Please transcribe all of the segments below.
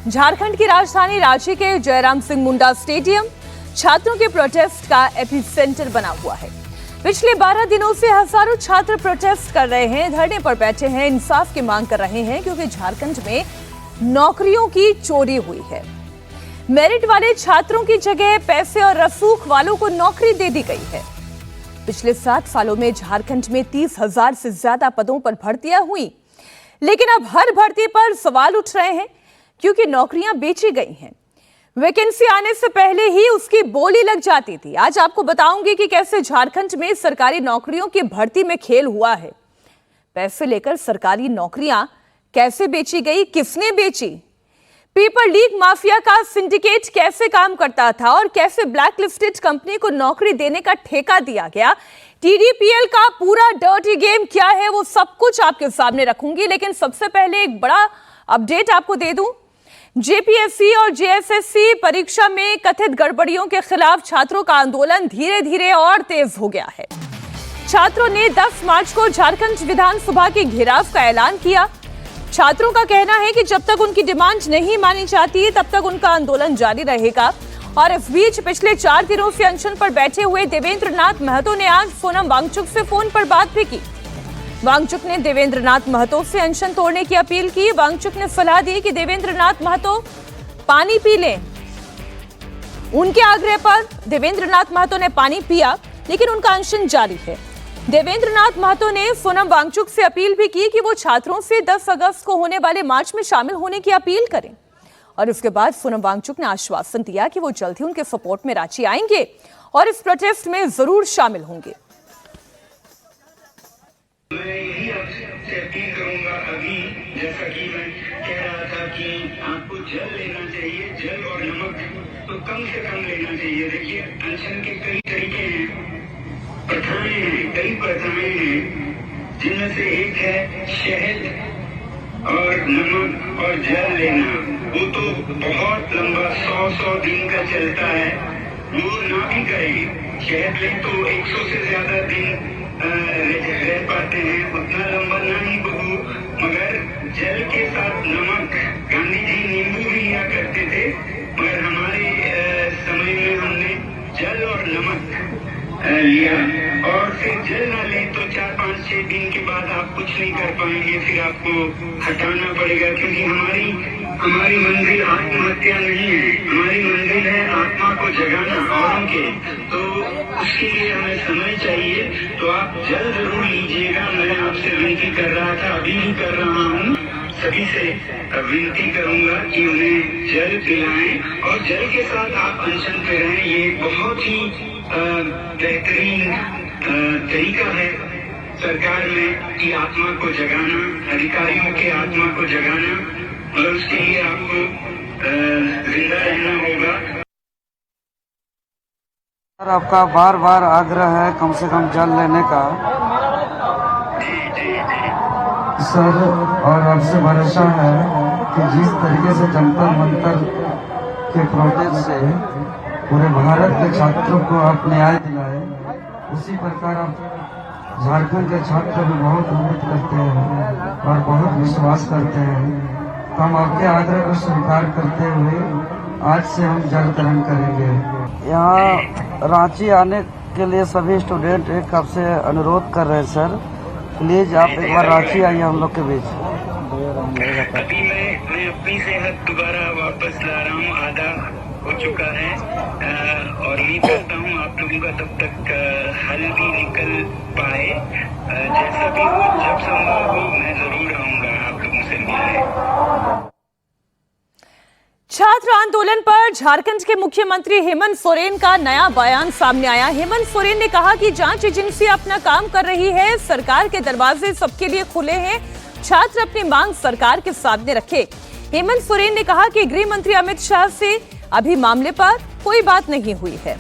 झारखंड की राजधानी रांची के जयराम सिंह मुंडा स्टेडियम छात्रों के प्रोटेस्ट का एपिसेंटर बना हुआ है। पिछले 12 दिनों से हजारों छात्र प्रोटेस्ट कर रहे हैं, धरने पर बैठे हैं, इंसाफ की मांग कर रहे हैं क्योंकि झारखंड में नौकरियों की चोरी हुई है। मेरिट वाले छात्रों की जगह पैसे और रसूख वालों को नौकरी दे दी गई है। पिछले 7 सालों में झारखंड में 30,000 से ज्यादा पदों पर भर्तियां हुई, लेकिन अब हर भर्ती पर सवाल उठ रहे हैं क्योंकि नौकरियां बेची गई हैं। वैकेंसी आने से पहले ही उसकी बोली लग जाती थी। आज आपको बताऊंगी कि कैसे झारखंड में सरकारी नौकरियों की भर्ती में खेल हुआ है। पैसे लेकर सरकारी नौकरियां कैसे बेची गई, किसने बेची, पेपर लीक माफिया का सिंडिकेट कैसे काम करता था और कैसे ब्लैक लिस्टेड कंपनी को नौकरी देने का ठेका दिया गया, टीडीपीएल का पूरा डर्टी गेम क्या है, वो सब कुछ आपके सामने रखूंगी। लेकिन सबसे पहले एक बड़ा अपडेट आपको दे दूं। जेपीएससी और जेएसएससी परीक्षा में कथित गड़बड़ियों के खिलाफ छात्रों का आंदोलन धीरे धीरे और तेज हो गया है। छात्रों ने 10 मार्च को झारखंड विधानसभा के घेराव का ऐलान किया। छात्रों का कहना है कि जब तक उनकी डिमांड नहीं मानी जाती तब तक उनका आंदोलन जारी रहेगा। और इस बीच पिछले 4 दिनों से अनशन पर बैठे हुए देवेंद्र नाथ महतो ने आज सोनम वांगचुक से फोन पर बात भी की। वांगचुक ने देवेंद्र नाथ महतो से अनशन तोड़ने की अपील की। वांगचुक ने सलाह दी कि देवेंद्र नाथ महतो पानी पी लें। उनके आग्रह पर देवेंद्र नाथ महतो ने पानी पिया, लेकिन उनका अनशन जारी है। देवेंद्र नाथ महतो ने सोनम वांगचुक से अपील भी की कि वो छात्रों से 10 अगस्त को होने वाले मार्च में शामिल होने की अपील करें। और उसके बाद सोनम वांगचुक ने आश्वासन दिया कि वो जल्द ही उनके सपोर्ट में रांची आएंगे और इस प्रोटेस्ट में जरूर शामिल होंगे। मैं यही आपसे अपील करूंगा, अभी जैसा कि मैं कह रहा था कि आपको जल लेना चाहिए, जल और नमक तो कम से कम लेना चाहिए। देखिए, अनशन के कई तरीके हैं, प्रथाएं हैं, कई प्रथाएं हैं, जिनमें से एक है शहद और नमक और जल लेना। वो तो बहुत लंबा 100 दिन का चलता है, वो ना भी करें। शहद ले तो 100 से ज्यादा दिन रह पाते हैं, उतना लंबा ना ही बहू, मगर जल के साथ नमक, गांधी जी नींबू भी लिया करते थे, मगर हमारे समय में हमने जल और नमक लिया। और फिर जल ना ले तो 4, 5, 6 दिन के बाद आप कुछ नहीं कर पाएंगे, फिर आपको हटाना पड़ेगा, क्योंकि हमारी मंजिल आत्महत्या नहीं है, हमारी मंजिल है आत्मा को जगाना औरों के। तो उसके लिए हमें समय चाहिए, तो आप जल जरूर लीजिएगा। मैं आपसे विनती कर रहा था, अभी भी कर रहा हूँ, सभी से विनती करूंगा कि उन्हें जल पिलाएं और जल के साथ आप अनशन पे रहें। ये बहुत ही बेहतरीन तरीका है सरकार में कि आत्मा को जगाना, अधिकारियों के आत्मा को जगाना, और उसके लिए आपको जिंदा रहना होगा। सर, आपका बार बार आग्रह है कम से कम जल लेने का। सर, और आपसे भरोसा है कि जिस तरीके से जंतर मंतर के प्रोटेस्ट से पूरे भारत के छात्रों को आप न्याय दिलाए, उसी प्रकार आप झारखंड के छात्र भी बहुत उम्मीद करते हैं और बहुत विश्वास करते हैं। तो हम आपके आग्रह को स्वीकार करते हुए आज से हम जल ग्रहण करेंगे। यहाँ रांची आने के लिए सभी स्टूडेंट एक आपसे अनुरोध कर रहे हैं सर, प्लीज आप एक बार रांची आइए हम लोग के बीच। अभी मैं अपनी सेहत दोबारा वापस ला रहा हूँ, आधा हो चुका है, और उम्मीद करता हूँ आप लोगों का तब तक हल भी निकल पाए। जैसा भी हो, जब संभव हो, मैं जरूर आऊंगा आप लोगों से मिलने। छात्र आंदोलन पर झारखंड के मुख्यमंत्री हेमंत सोरेन का नया बयान सामने आया। हेमंत सोरेन ने कहा कि जांच एजेंसी अपना काम कर रही है, सरकार के दरवाजे सबके लिए खुले हैं, छात्र अपनी मांग सरकार के सामने रखे। हेमंत सोरेन ने कहा कि गृह मंत्री अमित शाह से अभी मामले पर कोई बात नहीं हुई है।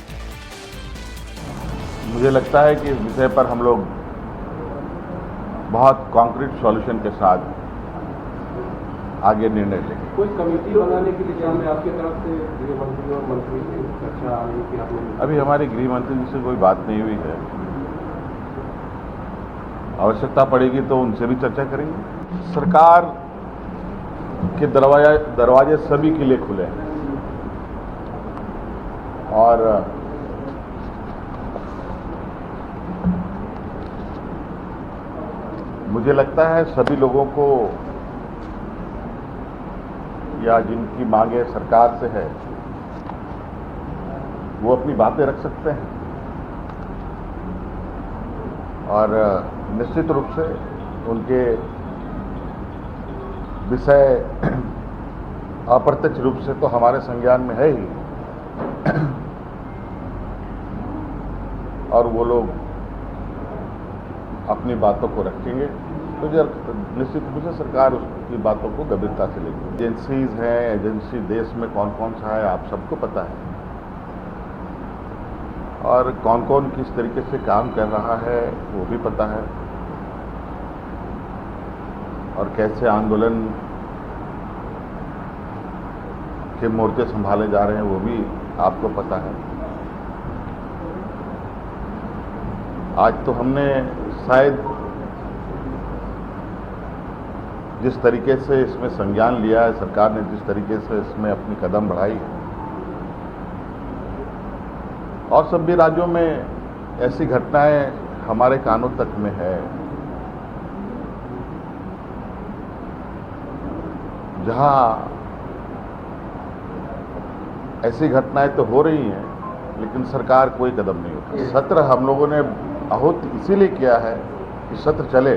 मुझे लगता है कि इस विषय पर हम लोग बहुत कॉन्क्रीट सॉल्यूशन के साथ आगे निर्णय लेंगे। कोई कमेटी बनाने की दिशा में आपकी तरफ से गृह मंत्री और मंत्री की चर्चा आने की आपने? अभी हमारे गृह मंत्री जी से कोई बात नहीं हुई है, आवश्यकता पड़ेगी तो उनसे भी चर्चा करेंगे। सरकार के दरवाजे सभी के लिए खुले हैं और मुझे लगता है सभी लोगों को या जिनकी मांगे सरकार से है वो अपनी बातें रख सकते हैं और निश्चित रूप से उनके विषय अप्रत्यक्ष रूप से तो हमारे संज्ञान में है ही और वो लोग अपनी बातों को रखेंगे तो निश्चित रूप से सरकार उसकी बातों को गंभीरता से लेगी। एजेंसीज हैं, एजेंसी देश में कौन कौन सा है आप सबको पता है और कौन कौन किस तरीके से काम कर रहा है वो भी पता है और कैसे आंदोलन के मोर्चे संभाले जा रहे हैं वो भी आपको पता है। आज तो हमने शायद जिस तरीके से इसमें संज्ञान लिया है सरकार ने, जिस तरीके से इसमें अपनी कदम बढ़ाई है और सभी राज्यों में ऐसी घटनाएं हमारे कानों तक में है जहां ऐसी घटनाएं तो हो रही हैं लेकिन सरकार कोई कदम नहीं उठा। सत्र हम लोगों ने आहूत इसीलिए किया है कि सत्र चले